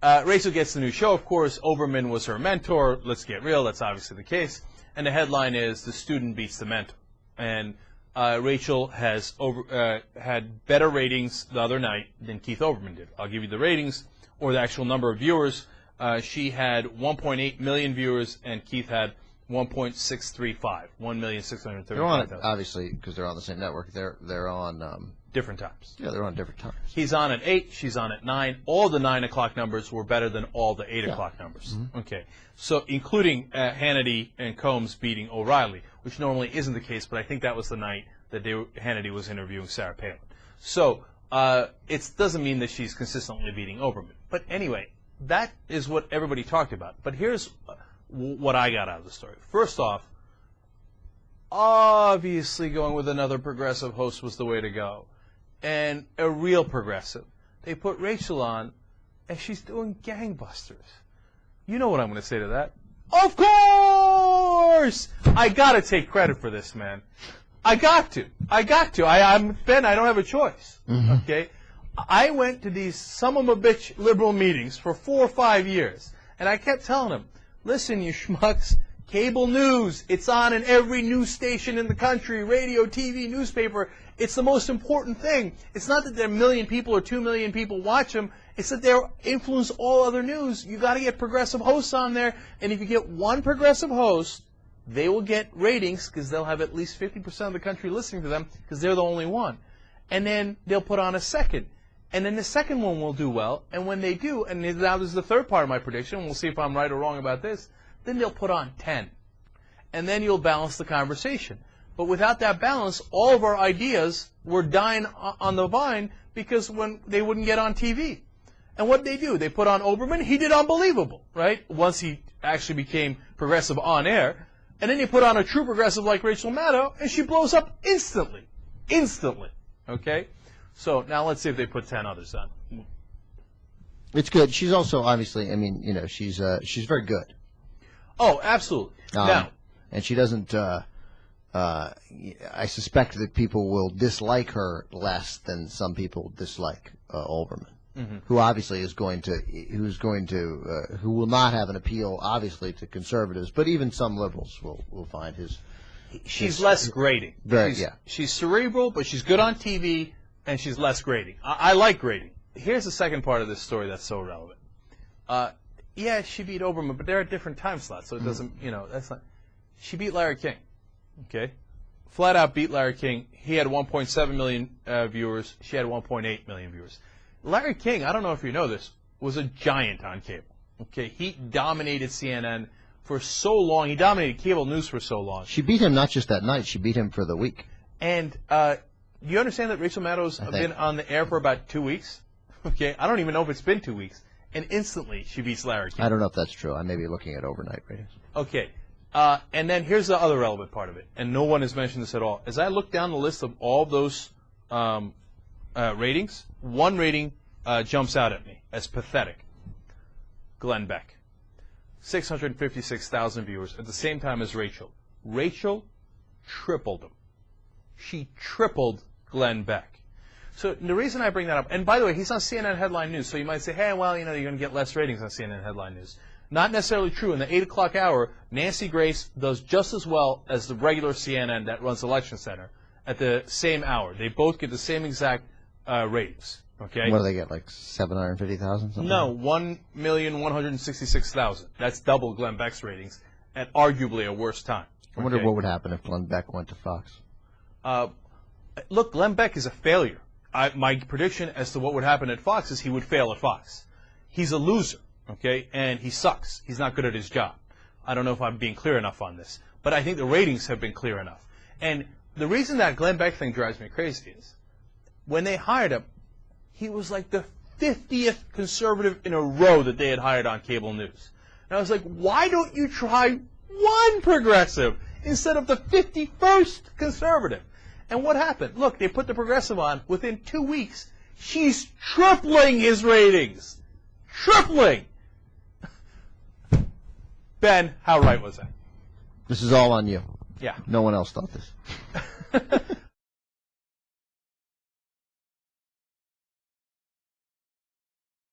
Rachel gets the new show, of course. Oberman was her mentor. Let's get real. That's obviously the case. And the headline is, the student beats the mentor. And Rachel has had better ratings the other night than Keith Olbermann did. I'll give you the ratings, or the actual number of viewers. She had 1.8 million viewers, and Keith had 1.635, 1,635,000. They're on it, obviously, because they're on the same network. They're on different times. Yeah, they're on different times. He's on at 8, she's on at 9. All the 9 o'clock numbers were better than all the 8 o'clock numbers. Mm-hmm. Okay, so including Hannity and Combs beating O'Reilly, which normally isn't the case, but I think that was the night that Hannity was interviewing Sarah Palin. So it doesn't mean that she's consistently beating Oberman. But anyway, that is what everybody talked about. But here's what I got out of the story. First off, obviously going with another progressive host was the way to go. And a real progressive. They put Rachel on, and she's doing gangbusters. You know what I'm going to say to that? Of course! I got to take credit for this, man. I got to. I'm Ben, I don't have a choice. Mm-hmm. Okay? I went to these son-of-a-bitch liberal meetings for 4 or 5 years, and I kept telling them, listen, you schmucks, cable news, it's on in every news station in the country, radio, TV, newspaper. It's the most important thing. It's not that there are 1 million people or 2 million people watch them. It's that they influence all other news. You got to get progressive hosts on there, and if you get one progressive host, they will get ratings because they'll have at least 50% of the country listening to them because they're the only one. And then they'll put on a second. And then the second one will do well. And when they do, and now this is the third part of my prediction, we'll see if I'm right or wrong about this, then they'll put on 10. And then you'll balance the conversation. But without that balance, all of our ideas were dying on the vine because when they wouldn't get on TV. And what they do, they put on Oberman. He did unbelievable, right? Once he actually became progressive on air. And then you put on a true progressive like Rachel Maddow, and she blows up instantly. Instantly. Okay? So now let's see if they put 10 others on. It's good. She's also, obviously, I mean, you know, she's very good. Oh, absolutely. Now. And she doesn't, I suspect that people will dislike her less than some people dislike Olbermann. Mm-hmm. Who obviously who will not have an appeal, obviously, to conservatives, but even some liberals will find his. She's less grating. She's cerebral, but she's good on TV, and she's less grating. I like grating. Here's the second part of this story that's so relevant. Yeah, she beat Oberman, but they're at different time slots, so it doesn't, you know, that's not. She beat Larry King, okay? Flat out beat Larry King. He had 1.7 million viewers. She had 1.8 million viewers. Larry King, I don't know if you know this, was a giant on cable. Okay, he dominated CNN for so long. He dominated cable news for so long. She beat him not just that night. She beat him for the week. And do you understand that Rachel Maddow's been on the air for about 2 weeks? Okay, I don't even know if it's been 2 weeks. And instantly she beats Larry King. I don't know if that's true. I may be looking at overnight ratings. Okay. And then here's the other relevant part of it, and no one has mentioned this at all. As I look down the list of all those ratings, one rating jumps out at me as pathetic. Glenn Beck. 656,000 viewers at the same time as Rachel. Rachel tripled him. She tripled Glenn Beck. So the reason I bring that up, and by the way, he's on CNN Headline News, so you might say, hey, well, you know, you're going to get less ratings on CNN Headline News. Not necessarily true. In the 8 o'clock hour, Nancy Grace does just as well as the regular CNN that runs Election Center at the same hour. They both get the same exact ratings. Okay. What do they get, like 750,000? No, 1,166,000. That's double Glenn Beck's ratings at arguably a worse time. I wonder what would happen if Glenn Beck went to Fox. Look, Glenn Beck is a failure. My prediction as to what would happen at Fox is he would fail at Fox. He's a loser, okay, and he sucks. He's not good at his job. I don't know if I'm being clear enough on this, but I think the ratings have been clear enough. And the reason that Glenn Beck thing drives me crazy is when they hired him, he was like the 50th conservative in a row that they had hired on cable news. And I was like, why don't you try one progressive instead of the 51st conservative? And what happened? Look, they put the progressive on. Within 2 weeks, she's tripling his ratings. Tripling! Ben, how right was I? This is all on you. Yeah. No one else thought this.